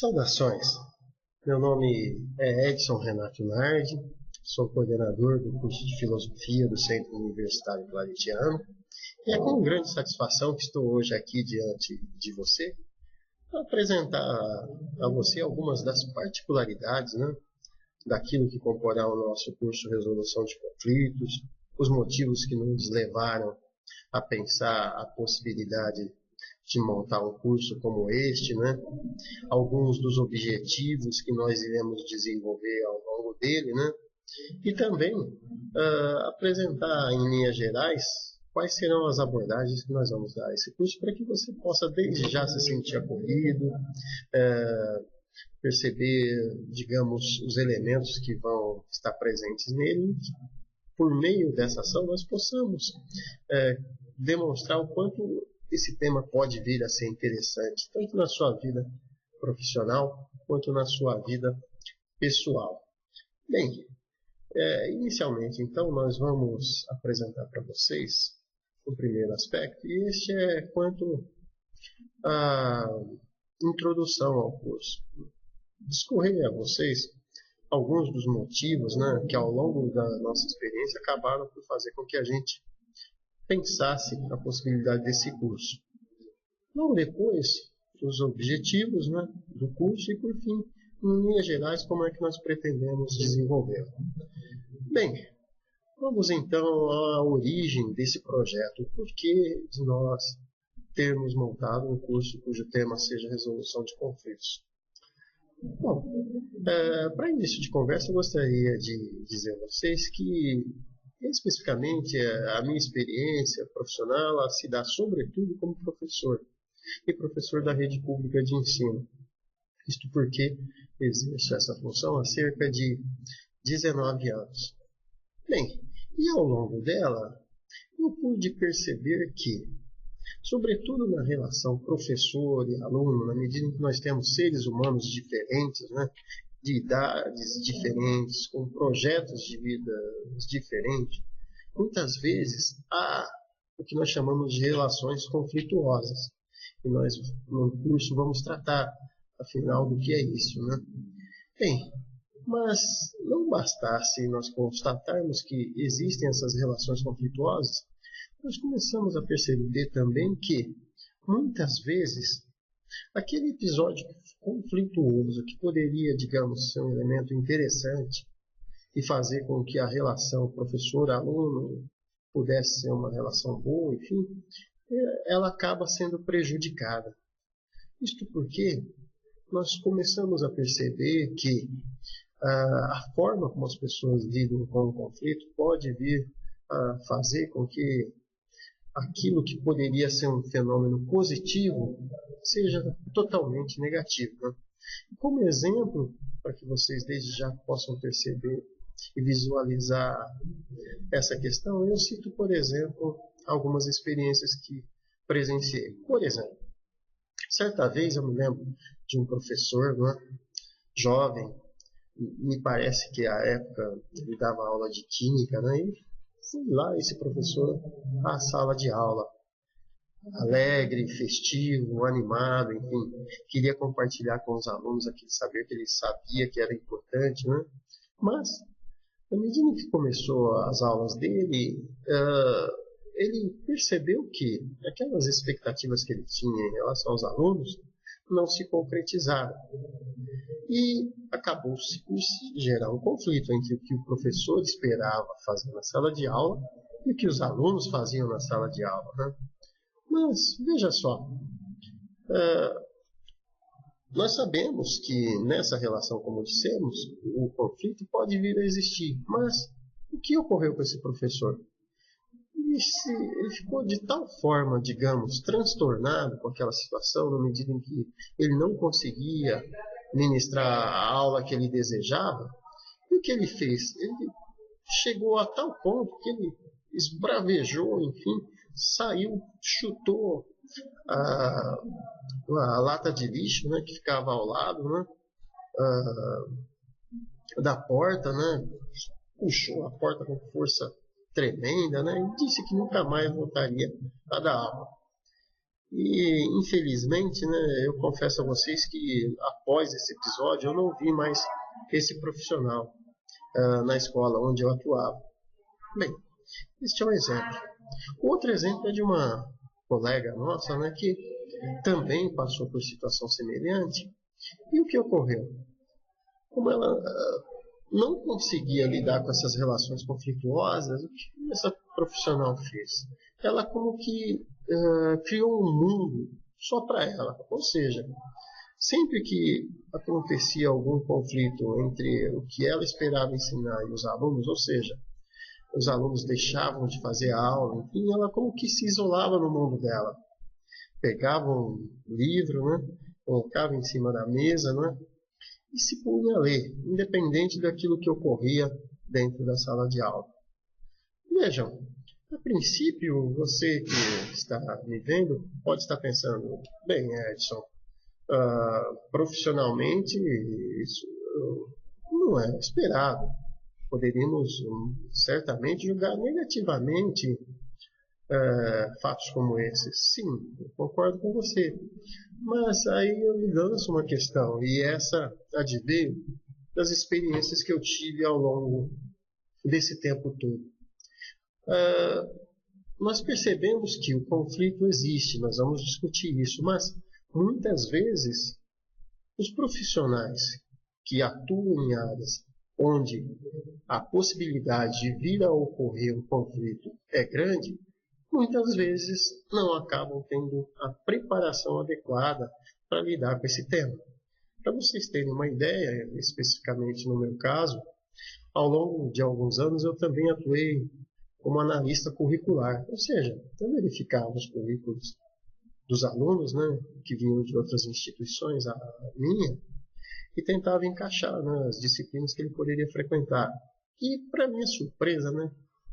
Saudações, meu nome é Edson Renato Nardi, sou coordenador do curso de Filosofia do Centro Universitário Claretiano e é com grande satisfação que estou hoje aqui diante de você para apresentar a você algumas das particularidades, daquilo que comporá o nosso curso de Resolução de Conflitos, os motivos que nos levaram a pensar a possibilidade de montar um curso como este, alguns dos objetivos que nós iremos desenvolver ao longo dele, e também apresentar em linhas gerais quais serão as abordagens que nós vamos dar a esse curso para que você possa desde já se sentir acolhido, perceber, digamos, os elementos que vão estar presentes nele, por meio dessa ação nós possamos demonstrar o quanto esse tema pode vir a ser interessante, tanto na sua vida profissional, quanto na sua vida pessoal. Bem, inicialmente, então, nós vamos apresentar para vocês o primeiro aspecto, e este é quanto à introdução ao curso. Discorrer a vocês alguns dos motivos que, ao longo da nossa experiência, acabaram por fazer com que a gente pensasse a possibilidade desse curso. Logo depois, os objetivos do curso e, por fim, em linhas gerais, como é que nós pretendemos desenvolvê-lo. Bem, vamos então à origem desse projeto. O porquê de nós termos montado um curso cujo tema seja resolução de conflitos? Bom, para início de conversa, eu gostaria de dizer a vocês que especificamente, a minha experiência profissional ela se dá sobretudo como professor, e professor da rede pública de ensino. Isto porque exerço essa função há cerca de 19 anos. Bem, e ao longo dela, eu pude perceber que, sobretudo na relação professor e aluno, na medida em que nós temos seres humanos diferentes, de idades diferentes, com projetos de vida diferentes, muitas vezes há o que nós chamamos de relações conflituosas. E nós, no curso, vamos tratar, afinal, do que é isso. Bem, mas não bastasse nós constatarmos que existem essas relações conflituosas, nós começamos a perceber também que, muitas vezes, aquele episódio conflituoso que poderia, digamos, ser um elemento interessante e fazer com que a relação professor-aluno pudesse ser uma relação boa, enfim, ela acaba sendo prejudicada. Isto porque nós começamos a perceber que a forma como as pessoas lidam com o conflito pode vir a fazer com que aquilo que poderia ser um fenômeno positivo seja totalmente negativo. Como exemplo, para que vocês desde já possam perceber e visualizar essa questão, eu cito, por exemplo, algumas experiências que presenciei. Por exemplo, certa vez eu me lembro de um professor jovem, me parece que à época ele dava aula de química, e fui lá esse professor à sala de aula, alegre, festivo, animado, enfim, queria compartilhar com os alunos aquele saber que ele sabia que era importante, mas, na medida em que começou as aulas dele, ele percebeu que aquelas expectativas que ele tinha em relação aos alunos não se concretizaram. E acabou-se por gerar um conflito entre o que o professor esperava fazer na sala de aula e o que os alunos faziam na sala de aula. Mas, veja só, nós sabemos que nessa relação, como dissemos, o conflito pode vir a existir. Mas o que ocorreu com esse professor? Ele ficou de tal forma, digamos, transtornado com aquela situação, na medida em que ele não conseguia ministrar a aula que ele desejava. E o que ele fez? Ele chegou a tal ponto que ele esbravejou, enfim, saiu, chutou a lata de lixo que ficava ao lado da porta, puxou a porta com força tremenda, e disse que nunca mais voltaria a dar aula. E, infelizmente, né, eu confesso a vocês que após esse episódio eu não vi mais esse profissional na escola onde eu atuava. Bem, este é um exemplo. Outro exemplo é de uma colega nossa, né, que também passou por situação semelhante. E o que ocorreu? Como ela não conseguia lidar com essas relações conflituosas, o que essa profissional fez? Ela como que criou um mundo só para ela. Ou seja, sempre que acontecia algum conflito entre o que ela esperava ensinar e os alunos, ou seja, os alunos deixavam de fazer a aula, enfim, ela como que se isolava no mundo dela. Pegava um livro, né, colocava em cima da mesa, né, e se punha a ler, independente daquilo que ocorria dentro da sala de aula. Vejam, a princípio, você que está me vendo pode estar pensando, bem, Edson, profissionalmente isso não é esperado. Poderíamos certamente julgar negativamente fatos como esses. Sim, eu concordo com você. Mas aí eu me lanço uma questão, e essa adveio das experiências que eu tive ao longo desse tempo todo. Nós percebemos que o conflito existe, nós vamos discutir isso, mas muitas vezes os profissionais que atuam em áreas onde a possibilidade de vir a ocorrer um conflito é grande, muitas vezes não acabam tendo a preparação adequada para lidar com esse tema. Para vocês terem uma ideia, especificamente no meu caso, ao longo de alguns anos eu também atuei como analista curricular, ou seja, eu verificava os currículos dos alunos, né, que vinham de outras instituições, a minha, e tentava encaixar, né, as disciplinas que ele poderia frequentar. E, para minha surpresa, né,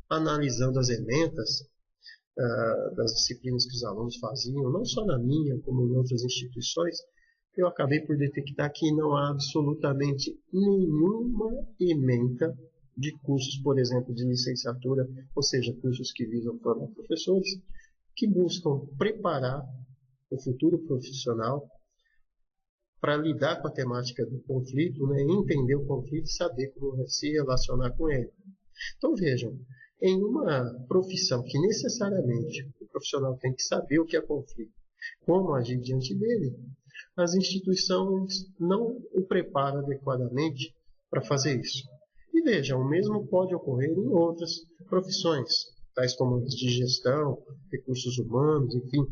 analisando as ementas das disciplinas que os alunos faziam, não só na minha, como em outras instituições, eu acabei por detectar que não há absolutamente nenhuma ementa de cursos, por exemplo, de licenciatura, ou seja, cursos que visam formar professores, que buscam preparar o futuro profissional para lidar com a temática do conflito, né, entender o conflito e saber como se relacionar com ele. Então vejam, em uma profissão que necessariamente o profissional tem que saber o que é conflito, como agir diante dele, as instituições não o preparam adequadamente para fazer isso. E vejam, o mesmo pode ocorrer em outras profissões, tais como as de gestão, recursos humanos, enfim.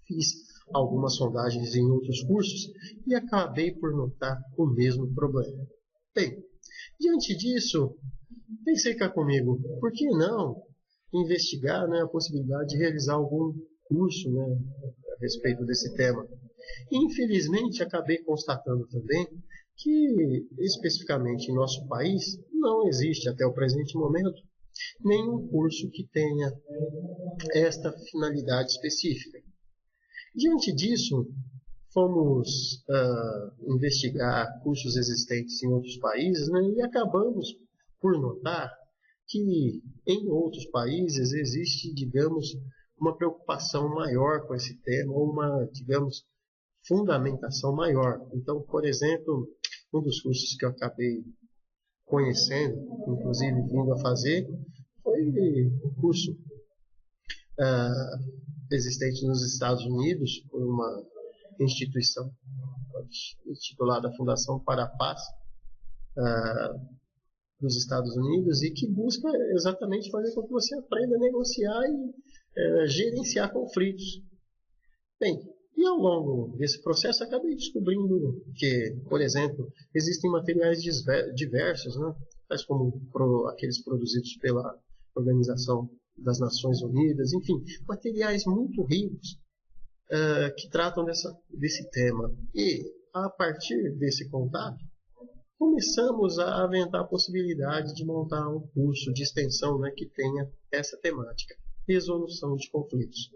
Fiz algumas sondagens em outros cursos e acabei por notar o mesmo problema. Bem, diante disso, pensei cá comigo, por que não investigar, né, a possibilidade de realizar algum curso, né, a respeito desse tema? Infelizmente, acabei constatando também que, especificamente em nosso país, não existe até o presente momento nenhum curso que tenha esta finalidade específica. Diante disso, fomos investigar cursos existentes em outros países, né, e acabamos por notar que em outros países existe, digamos, uma preocupação maior com esse tema, ou uma, digamos, fundamentação maior. Então, por exemplo, um dos cursos que eu acabei conhecendo, inclusive vindo a fazer, foi o curso existente nos Estados Unidos por uma instituição intitulada Fundação para a Paz dos Estados Unidos, e que busca exatamente fazer com que você aprenda a negociar e gerenciar conflitos. Bem, e ao longo desse processo acabei descobrindo que, por exemplo, existem materiais diversos, né, tais como aqueles produzidos pela Organização das Nações Unidas, enfim, materiais muito ricos que tratam desse tema. E, a partir desse contato, começamos a aventar a possibilidade de montar um curso de extensão, né, que tenha essa temática, resolução de conflitos.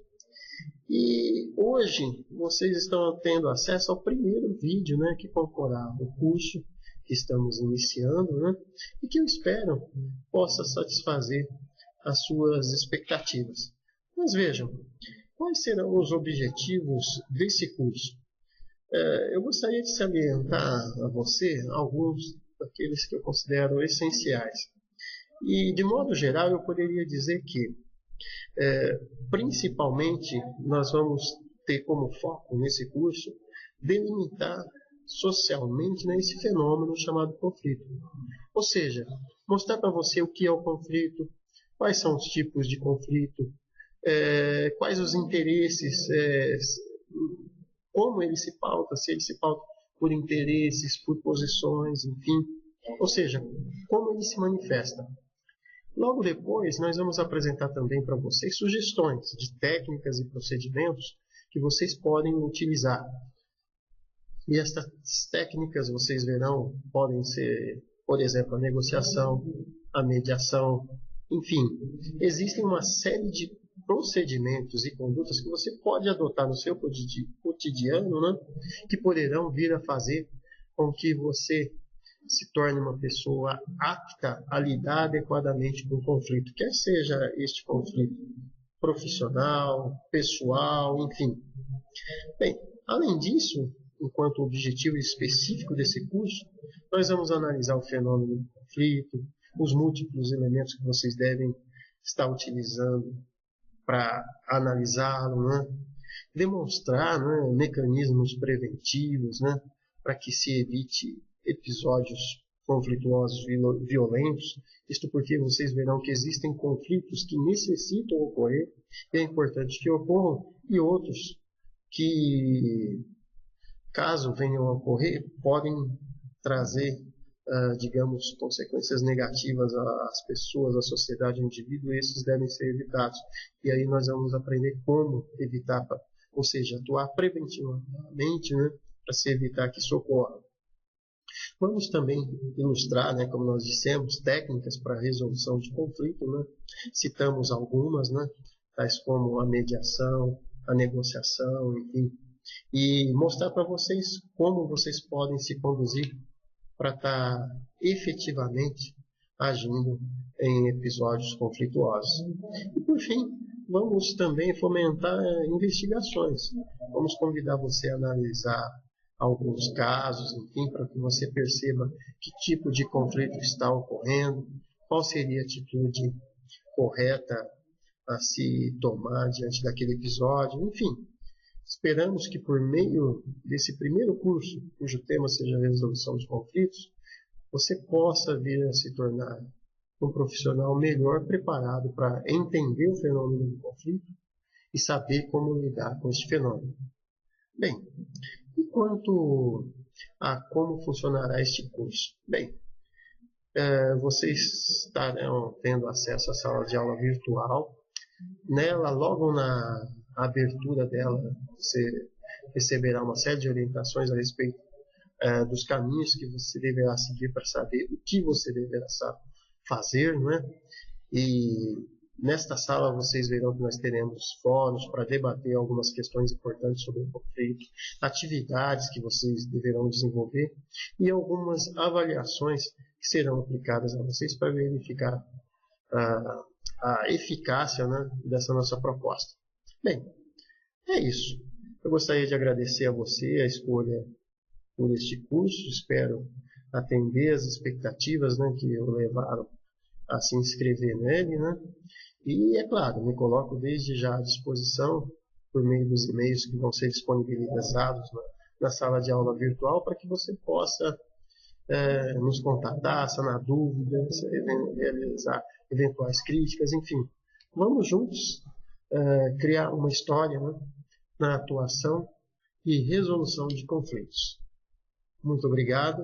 E hoje vocês estão tendo acesso ao primeiro vídeo, né, que concorrerá o curso que estamos iniciando, né, e que eu espero possa satisfazer as suas expectativas. Mas vejam, Quais serão os objetivos desse curso? Eu gostaria de salientar a você alguns daqueles que eu considero essenciais. E, de modo geral, eu poderia dizer que, principalmente, nós vamos ter como foco nesse curso delimitar socialmente, né, esse fenômeno chamado conflito. Ou seja, mostrar para você o que é o conflito, quais são os tipos de conflito, quais os interesses, como ele se pauta, se ele se pauta por interesses, por posições, enfim. Ou seja, como ele se manifesta. Logo depois, nós vamos apresentar também para vocês sugestões de técnicas e procedimentos que vocês podem utilizar. E estas técnicas, vocês verão, podem ser, por exemplo, a negociação, a mediação, enfim. Existem uma série de procedimentos e condutas que você pode adotar no seu cotidiano, né, que poderão vir a fazer com que você se torne uma pessoa apta a lidar adequadamente com o conflito, quer seja este conflito profissional, pessoal, enfim. Bem, além disso, enquanto objetivo específico desse curso, nós vamos analisar o fenômeno do conflito, os múltiplos elementos que vocês devem estar utilizando para analisá-lo, né? Demonstrar, né, mecanismos preventivos, né, para que se evite episódios conflituosos violentos. Isto porque vocês verão que existem conflitos que necessitam ocorrer e é importante que ocorram, e outros que, caso venham a ocorrer, podem trazer, digamos, consequências negativas às pessoas, à sociedade, ao indivíduo, e esses devem ser evitados. E aí nós vamos aprender como evitar, ou seja, atuar preventivamente, né, para se evitar que isso ocorra. Vamos também ilustrar, né, como nós dissemos, técnicas para resolução de conflito, né? Citamos algumas, né, tais como a mediação, a negociação, enfim, e mostrar para vocês como vocês podem se conduzir para estar efetivamente agindo em episódios conflituosos. E por fim, vamos também fomentar investigações. Vamos convidar você a analisar alguns casos, enfim, para que você perceba que tipo de conflito está ocorrendo, qual seria a atitude correta a se tomar diante daquele episódio, enfim. Esperamos que por meio desse primeiro curso, cujo tema seja a resolução de conflitos, você possa vir a se tornar um profissional melhor preparado para entender o fenômeno do conflito e saber como lidar com este fenômeno. Bem, e quanto a como funcionará este curso? Bem, vocês estarão tendo acesso à sala de aula virtual. Nela, logo na abertura dela, você receberá uma série de orientações a respeito dos caminhos que você deverá seguir para saber o que você deverá fazer, não é? E nesta sala vocês verão que nós teremos fóruns para debater algumas questões importantes sobre o conflito, atividades que vocês deverão desenvolver e algumas avaliações que serão aplicadas a vocês para verificar a eficácia, né, dessa nossa proposta. Bem, é isso. Eu gostaria de agradecer a você a escolha por este curso. Espero atender as expectativas, né, que o levaram a se inscrever nele, né? E, é claro, me coloco desde já à disposição por meio dos e-mails que vão ser disponibilizados na sala de aula virtual para que você possa nos contatar, sanar dúvidas, realizar eventuais críticas, enfim. Vamos juntos criar uma história, né, na atuação e resolução de conflitos. Muito obrigado.